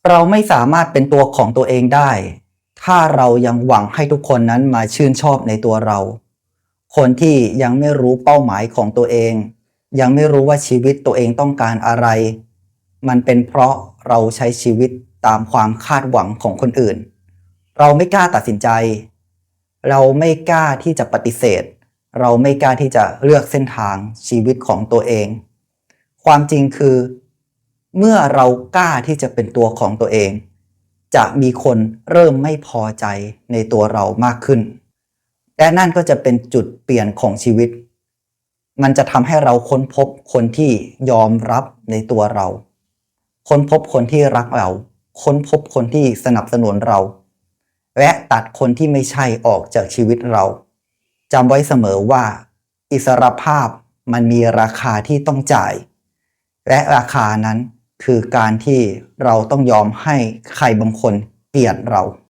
เราไม่สามารถเป็นตัวของตัวเองได้ถ้าเรายังหวังให้ทุกคนนั้นมาชื่นชอบในตัวเราคนที่ยังไม่รู้เป้าหมายของตัวเองยังไม่รู้ว่าชีวิตตัวเองต้องการอะไรมันเป็นเพราะเราใช้ชีวิตตามความคาดหวังของคนอื่นเราไม่กล้าตัดสินใจเราไม่กล้าที่จะปฏิเสธเราไม่กล้าที่จะเลือกเส้นทางชีวิตของตัวเองความจริงคือเมื่อเรากล้าที่จะเป็นตัวของตัวเองจะมีคนเริ่มไม่พอใจในตัวเรามากขึ้นและนั่นก็จะเป็นจุดเปลี่ยนของชีวิตมันจะทำให้เราค้นพบคนที่ยอมรับในตัวเราค้นพบคนที่รักเราค้นพบคนที่สนับสนุนเราและตัดคนที่ไม่ใช่ออกจากชีวิตเราจำไว้เสมอว่าอิสรภาพมันมีราคาที่ต้องจ่ายและราคานั้นคือการที่เราต้องยอมให้ใครบางคนเกลียดเรา